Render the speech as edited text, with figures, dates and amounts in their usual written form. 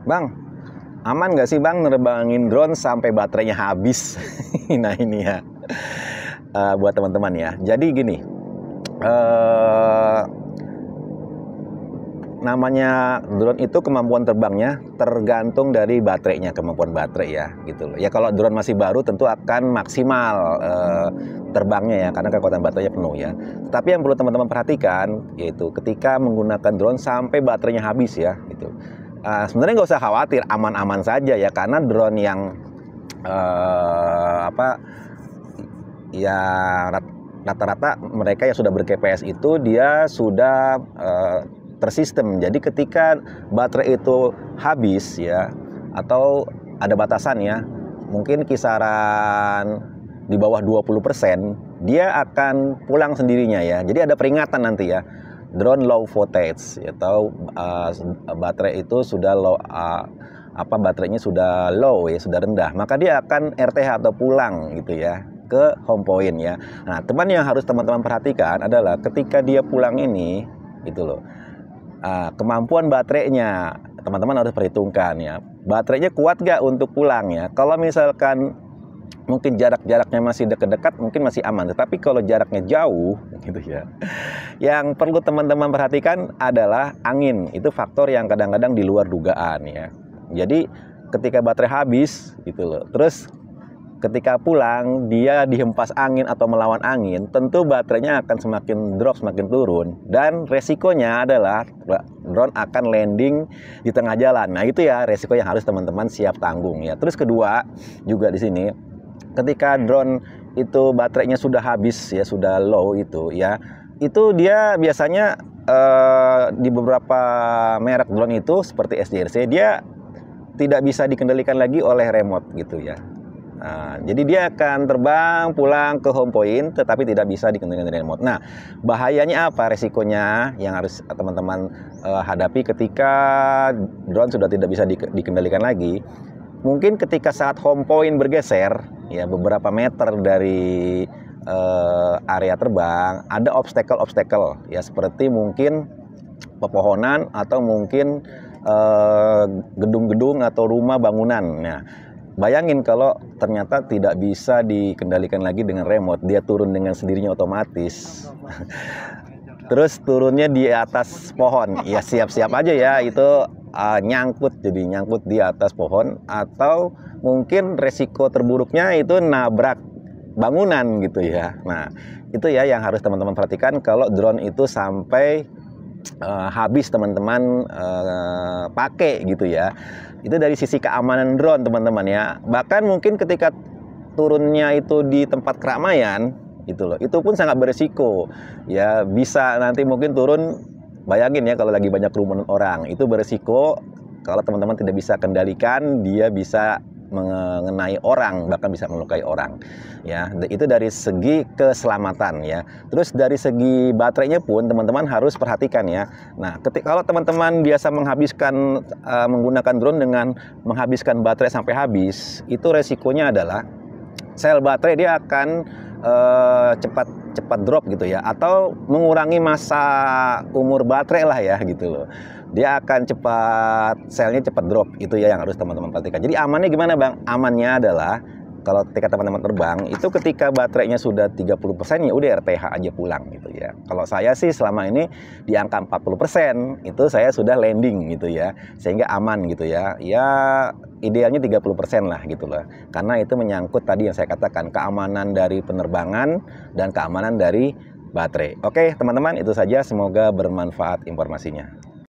Bang, aman nggak sih Bang nerbangin drone sampai baterainya habis? Nah ini ya, buat teman-teman ya. Jadi gini, eh, namanya drone itu kemampuan terbangnya tergantung dari baterainya, kemampuan baterai ya, gitu loh. Ya kalau drone masih baru tentu akan maksimal terbangnya ya, karena kekuatan baterainya penuh ya. Tapi yang perlu teman-teman perhatikan yaitu ketika menggunakan drone sampai baterainya habis ya, gitu. Sebenarnya nggak usah khawatir, aman-aman saja ya, karena drone yang ya rata-rata mereka yang sudah ber-GPS itu dia sudah tersistem. Jadi ketika baterai itu habis ya, atau ada batasan ya, mungkin kisaran di bawah 20%, dia akan pulang sendirinya ya. Jadi ada peringatan nanti ya, drone low voltage atau baterai itu sudah low, baterainya sudah low ya, sudah rendah, maka dia akan RTH atau pulang gitu ya ke home point ya. Nah, teman yang harus teman-teman perhatikan adalah ketika dia pulang ini gitu loh. Kemampuan baterainya teman-teman harus perhitungkan ya. Baterainya kuat gak untuk pulang ya. Kalau misalkan mungkin jaraknya masih dekat-dekat mungkin masih aman. Tetapi kalau jaraknya jauh gitu ya, yang perlu teman-teman perhatikan adalah angin. Itu faktor yang kadang-kadang di luar dugaan ya. Jadi ketika baterai habis gitu loh, terus ketika pulang dia dihempas angin atau melawan angin, tentu baterainya akan semakin drop, semakin turun, dan resikonya adalah drone akan landing di tengah jalan. Nah itu ya resiko yang harus teman-teman siap tanggung ya. Terus kedua juga di sini, ketika drone itu baterainya sudah habis ya, sudah low itu ya, itu dia biasanya di beberapa merek drone itu seperti SJRC dia tidak bisa dikendalikan lagi oleh remote gitu ya. Nah, jadi dia akan terbang pulang ke home point tetapi tidak bisa dikendalikan dari remote. Nah, bahayanya apa, resikonya yang harus teman-teman hadapi ketika drone sudah tidak bisa dikendalikan lagi. Mungkin ketika saat home point bergeser ya beberapa meter dari area terbang, ada obstacle ya, seperti mungkin pepohonan atau mungkin gedung-gedung atau rumah bangunan. Nah, bayangin kalau ternyata tidak bisa dikendalikan lagi dengan remote, dia turun dengan sendirinya otomatis. Terus turunnya di atas pohon, ya siap-siap aja ya itu nyangkut di atas pohon, atau mungkin resiko terburuknya itu nabrak bangunan gitu ya. Nah itu ya yang harus teman-teman perhatikan kalau drone itu sampai habis teman-teman pakai gitu ya. Itu dari sisi keamanan drone teman-teman ya. Bahkan mungkin ketika turunnya itu di tempat keramaian gitu loh, itu pun sangat beresiko ya, bisa nanti mungkin turun, bayangin ya kalau lagi banyak kerumunan orang, itu beresiko kalau teman-teman tidak bisa kendalikan, dia bisa mengenai orang, bahkan bisa melukai orang ya. Itu dari segi keselamatan ya. Terus dari segi baterainya pun teman-teman harus perhatikan ya. Nah kalau teman-teman biasa menghabiskan menggunakan drone dengan menghabiskan baterai sampai habis, itu resikonya adalah sel baterai dia akan cepat drop gitu ya, atau mengurangi masa umur baterai lah ya gitu loh. Dia akan selnya cepat drop, itu ya yang harus teman-teman perhatikan. Jadi amannya gimana Bang? Amannya adalah kalau ketika teman-teman terbang itu ketika baterainya sudah 30% ya udah RTH aja pulang gitu ya. Kalau saya sih selama ini di angka 40% itu saya sudah landing gitu ya, sehingga aman gitu ya. Ya idealnya 30% lah gitu loh. Karena itu menyangkut tadi yang saya katakan, keamanan dari penerbangan dan keamanan dari baterai. Oke teman-teman, itu saja, semoga bermanfaat informasinya.